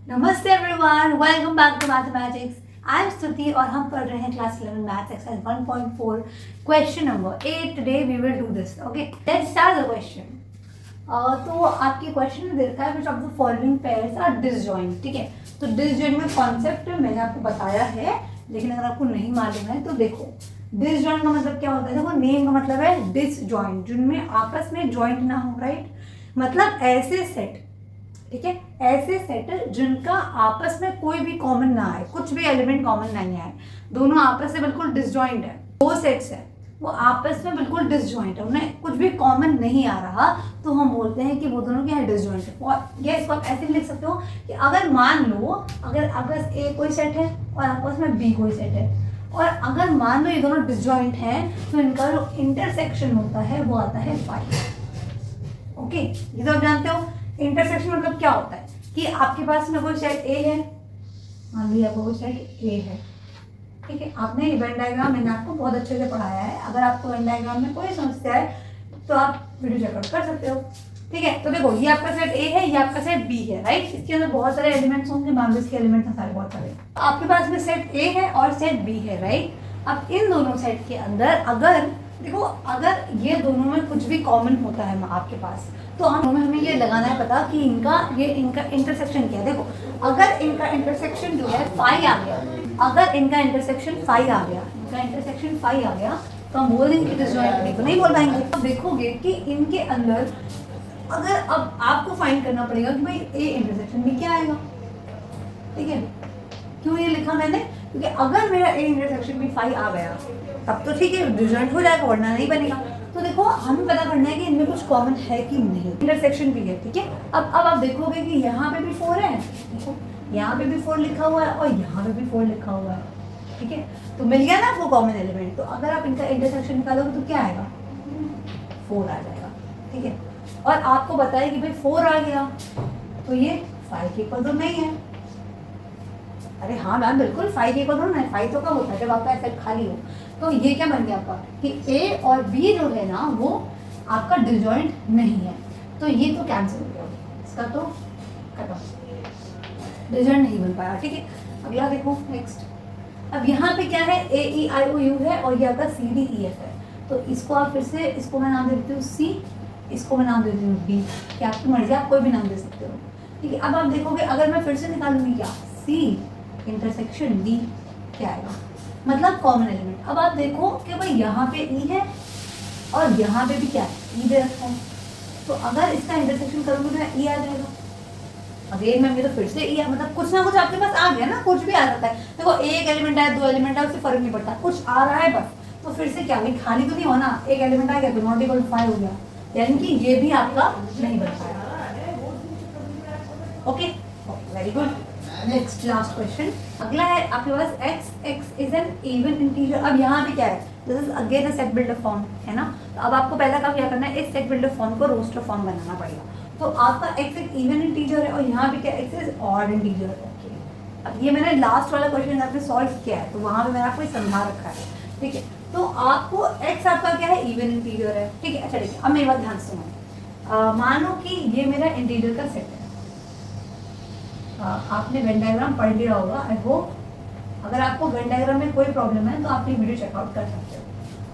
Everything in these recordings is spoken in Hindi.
नमस्ते everyone, welcome back to mathematics. I am Stuti और हम पढ़ रहे हैं class 11 maths exercise 1.4 question number 8। Today we will do this. Okay, let's start the question. तो आपके क्वेश्चन में दे रखा है which of the following pairs are disjoint. ठीक है, तो डिसजॉइंट में कॉन्सेप्ट मैंने आपको बताया है, लेकिन अगर आपको नहीं मालूम है तो देखो डिसजॉइंट का मतलब क्या होता है। देखो नेम का मतलब है डिसजॉइंट, जिनमें आपस में जॉइंट ना हो, राइट। मतलब ऐसे सेट, ठीक है, ऐसे सेट जिनका आपस में कोई भी कॉमन ना आए, कुछ भी एलिमेंट कॉमन नहीं आए, दोनों आपस में बिल्कुल डिसजॉइंट है। दो सेट्स है वो आपस में बिल्कुल डिसजॉइंट है, उन्हें कुछ भी कॉमन नहीं आ रहा, तो हम बोलते हैं कि वो दोनों क्या है, डिसजॉइंट है। और ये इसको आप ऐसे भी लिख सकते हो कि अगर मान लो अगर आपस ए कोई सेट है और आपस में बी कोई सेट है, और अगर मान लो ये दोनों डिसजॉइंट हैं तो इनका जो इंटरसेक्शन होता है वो आता है फाइव। ओके, ये तो आप जानते हो। इंटरसेक्शन मतलब क्या होता है कि आपके पास में कोई सेट ए है, मान लीजिए आपको कोई सेट ए है, ठीक है। आपने वेन डायग्राम मैंने आपको बहुत अच्छे से पढ़ाया है, अगर आपको वेन डायग्राम में कोई समस्या है तो आप वीडियो चेकआउट कर सकते हो। ठीक है, तो देखो ये आपका सेट ए है, ये आपका सेट बी है, राइट। इसके अंदर बहुत सारे एलिमेंट्स होंगे, मान लो इसके एलिमेंट्स हैं सारे बहुत सारे। आपके पास में सेट ए है और सेट बी है, राइट। अब इन दोनों सेट के अंदर अगर देखो अगर ये दोनों में कुछ भी कॉमन होता है आपके पास, तो हमें ये लगाना है पता कि इनका इंटरसेक्शन क्या है। देखो अगर इनका इंटरसेक्शन जो है फाई आ गया, अगर इनका इंटरसेक्शन फाई आ गया, इनका इंटरसेक्शन फाई आ गया, तो हम बोल देंगे कि डिसजॉइंट नहीं, तो नहीं बोल पाएंगे। अब देखोगे कि इनके अंदर अगर अब आपको फाइंड करना पड़ेगा कि भाई ए इंटरसेक्शन में क्या आएगा। ठीक है, क्यों ये लिखा मैंने, क्योंकि अगर मेरा ए इंटरसेक्शन में फाई आ गया तब तो ठीक है, डिसजॉइंट हो जाएगा, वरना नहीं बनेगा। तो देखो हमें पता करना है कि इनमें कुछ कॉमन है कि नहीं। इंटरसेक्शन भी है, ठीक है। अब आप देखोगे कि यहाँ पे भी 4 है, देखो यहाँ पे भी 4 लिखा हुआ है और यहाँ पे भी 4 लिखा हुआ है, ठीक है। तो मिल गया ना आपको कॉमन एलिमेंट। तो अगर आप इनका इंटरसेक्शन निकालोगे तो क्या आएगा, 4 आ जाएगा, ठीक है। और आपको बताया कि भाई 4 आ गया तो ये 5 के इक्वल तो नहीं है। अरे हाँ मैम बिल्कुल 5 इक्वल तो नहीं, 5 तो कब होता है जब आपका सेट खाली हो। तो ये क्या बन गया आपका कि ए और बी जो है ना वो आपका डिसजॉइंट नहीं है, तो ये तो कैंसिल हो गया, इसका तो खत्म, डिसजॉइंट नहीं बन पाया। ठीक है, अगला देखो नेक्स्ट। अब यहाँ पे क्या है, ए ई आई ओ यू है और ये आपका सी डी ई एफ है। तो इसको आप फिर से, इसको मैं नाम दे देती हूँ सी, इसको मैं नाम दे देती हूँ बी, क्या आपकी मर्जी, आप कोई भी नाम दे सकते हो। ठीक है, अब आप देखोगे अगर मैं फिर से निकालूंगी क्या, सी इंटरसेक्शन डी, क्या आएगा, मतलब कॉमन एलिमेंट। अब आप देखो कि भाई यहाँ पे ई है और यहाँ पे भी क्या है, ई दे रखा है। तो अगर इसका इंटरसेक्शन करूँगी तो ई आ जाएगा। अगेन मैम ये तो फिर से ई है, मतलब कुछ ना कुछ आपके पास आ गया ना, कुछ भी आ सकता है। देखो एक एलिमेंट है, 2 एलिमेंट है, उससे फर्क नहीं पड़ता, कुछ आ रहा है बस। तो फिर से क्या, भाई खाली तो नहीं होना, एक एलिमेंट आ गया तो नॉट इक्वल टू 5 हो गया, यानी कि ये भी आपका नहीं बन पाया। Okay, very good. Next last question अगला है आपके पास x is an even integer. अब यहाँ पे क्या है, this is again a set builder form है ना। तो अब आपको पहला काम क्या करना है, इस सेट बिल्डर फॉर्म को रोस्टर फॉर्म बनाना पड़ेगा। तो आपका x एक इवन इंटीजर है और यहाँ पे क्या x is odd integer. Okay, अब ये मैंने लास्ट वाला क्वेश्चन आपने सॉल्व किया है तो वहाँ पे मैंने आपको समझा रखा है, ठीक है। तो आपको x आपका क्या है, इवन इंटीजर है, ठीक है। अच्छा ठीक है, अब मेरी बात ध्यान से सुनो। मान लो कि ये मेरा इंटीजर का सेट है। आपने वेन डायग्राम पढ़ लिया होगा आई होप। अगर आपको वेन डायग्राम में कोई प्रॉब्लम है तो आप ये वीडियो चेकआउट कर सकते हो,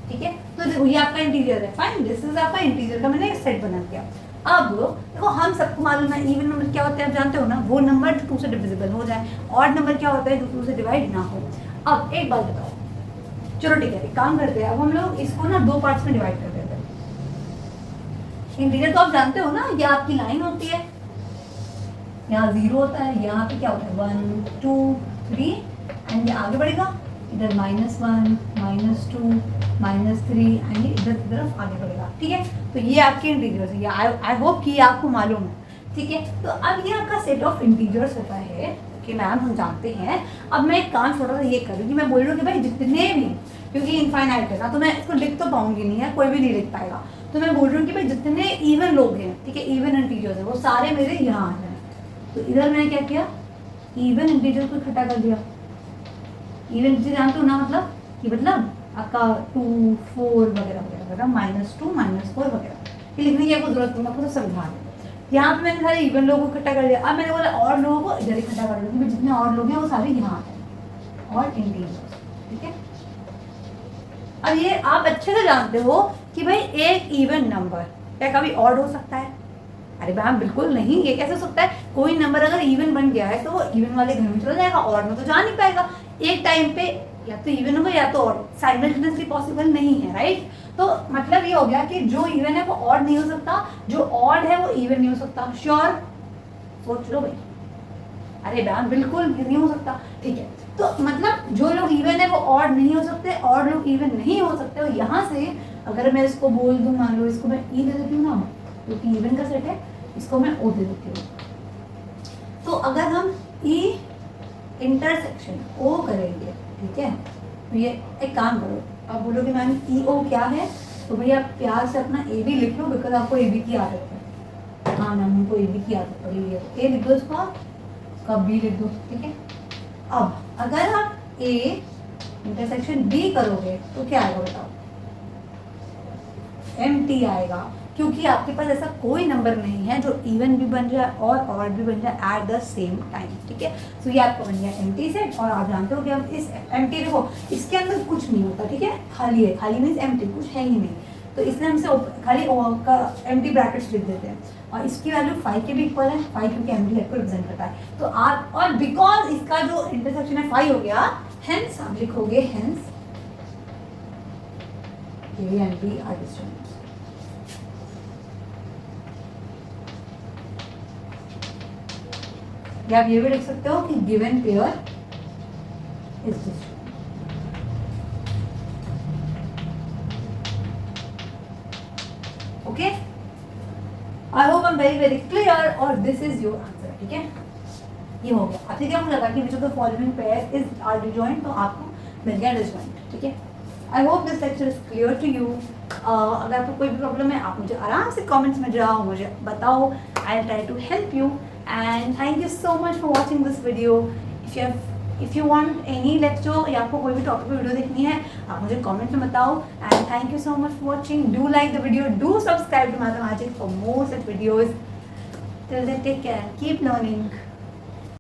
ठीक है। तो देखो ये आपका इंटीरियर है, फाइन, दिस इज आपका इंटीरियर का मैंने एक सेट बना दिया। अब देखो हम सबको मालूम है इवन नंबर क्या होते हैं, आप जानते हो ना, वो नंबर जो 2 से डिविजिबल हो जाए। ऑड नंबर क्या होता है, जो 2 से डिवाइड ना हो। अब एक बात बताओ, चलो ठीक है, एक काम करते हैं, अब हम लोग इसको ना 2 पार्ट्स में डिवाइड कर देते हैं। इंटीरियर तो आप जानते हो ना, ये आपकी लाइन होती है, यहाँ 0 होता है, यहाँ पे क्या होता है 1 2 3 एंड ये आगे बढ़ेगा, इधर -1 -2 -3 एंड ये इधर की तरफ आगे बढ़ेगा, ठीक है। तो ये आपके इंटीजर्स है, आई होप कि आपको मालूम है, ठीक है। तो अब ये आपका सेट ऑफ इंटीजर्स होता है कि मैम हम जानते हैं। अब मैं एक काम छोटा सा ये करूँगी, मैं बोल रही हूँ कि भाई जितने भी, क्योंकि इनफाइनाइट है ना तो मैं इसको लिख तो पाऊंगी नहीं है, कोई भी नहीं लिख पाएगा। तो मैं बोल रही हूँ कि भाई जितने इवन लोग हैं, ठीक है, इवन इंटीजर्स है, वो सारे मेरे यहाँ आ जाए। तो इधर मैंने क्या किया, इवन इंटीजर को इकट्ठा कर दिया। इवन इंटीजर जानते हो ना, मतलब ये मतलब आपका 2 4 वगैरह वगैरह वगैरह, -2 -4 वगैरह, ये लिखने की आपको जरूरत नहीं, मैं आपको तो समझा रही हूँ। यहाँ पे मैंने सारे इवन लोगों को इकट्ठा कर दिया। अब मैंने बोला और लोगों को इधर इकट्ठा कर लूँगी, जितने और लोग हैं वो सारे यहाँ आते हैं और इंटीजर्स, ठीक है। अब ये आप अच्छे से जानते हो कि भाई एक इवन नंबर क्या कभी ऑड हो सकता है? अरे मैम बिल्कुल नहीं, ये कैसे हो सकता है? कोई नंबर अगर इवन बन गया है तो वो इवन वाले घर में चला जाएगा, ऑड में तो जा नहीं पाएगा। एक टाइम पे या तो इवन होगा या तो ऑड, साइमल्टेनियसली पॉसिबल नहीं है, राइट। तो मतलब ये हो गया कि जो इवन है वो ऑड नहीं हो सकता, जो ऑड है वो इवन नहीं हो सकता। श्योर? सोच लो भाई। अरे मैम बिल्कुल नहीं हो सकता, ठीक है। तो मतलब जो लोग इवन है वो ऑड नहीं हो सकते, और लोग इवन नहीं हो सकते। और यहाँ से अगर मैं इसको बोल दूँ, मान लो इसको मैं ई दे देती हूँ ना, क्योंकि इवन का सेट है, इसको मैं ओ दे देती हूँ। तो अगर हम ई इंटरसेक्शन ओ करेंगे, ठीक है, तो ये एक काम करो, आप बोलोगे मैम ई ओ क्या है, तो भैया आप प्यार से अपना ए बी लिख लो, बिकॉज आपको ए बी की आदत है। हाँ मैम हमको ए बी की आदत पड़ी हुई है, ए लिख दो इसको, इसका बी लिख दो, ठीक है। अब अगर आप ए इंटरसेक्शन बी करोगे तो क्या आएगा बताओ? एम्प्टी आएगा, क्योंकि आपके पास ऐसा कोई नंबर नहीं है जो इवन भी बन जाए और ऑड भी बन जाए एट द सेम टाइम, ठीक है। तो ये आपका बन गया एम्प्टी सेट। और आप जानते हो कि हम इस एम्प्टी, देखो इसके अंदर कुछ नहीं होता, ठीक है, खाली है, खाली मीन्स एम्प्टी, कुछ है ही नहीं। तो इसलिए हम इसे खाली एम्प्टी ब्रैकेट्स लिख देते हैं, और इसकी वैल्यू 5 के भी इक्वल है, 5 क्योंकि एम्प्टी सेट को रिप्रेजेंट करता है। तो आप, और बिकॉज इसका जो इंटरसेक्शन है 5 हो गया, हेंस आप लिखोगे hence A and B are distinct. या आप ये भी लिख सकते हो कि given pair is distinct. Okay, I hope I am very very clear, और दिस इज योर आंसर, ठीक है। ये हो गया। अब क्या मुझे लगा कि which of the following pair is are disjoint, तो आपको मिल गया डिजॉइंट, ठीक है। I hope this lecture is clear to you. अगर आपको कोई भी प्रॉब्लम है आप मुझे आराम से कमेंट्स में जाओ, मुझे बताओ, I try to help you. And thank you so much for watching this video. If you want any lecture या आपको कोई भी टॉपिक पे वीडियो देखनी है, आप मुझे कमेंट में बताओ। And thank you so much for watching. Do like the video, do subscribe to mathematics for more such videos. Till then take care, keep learning.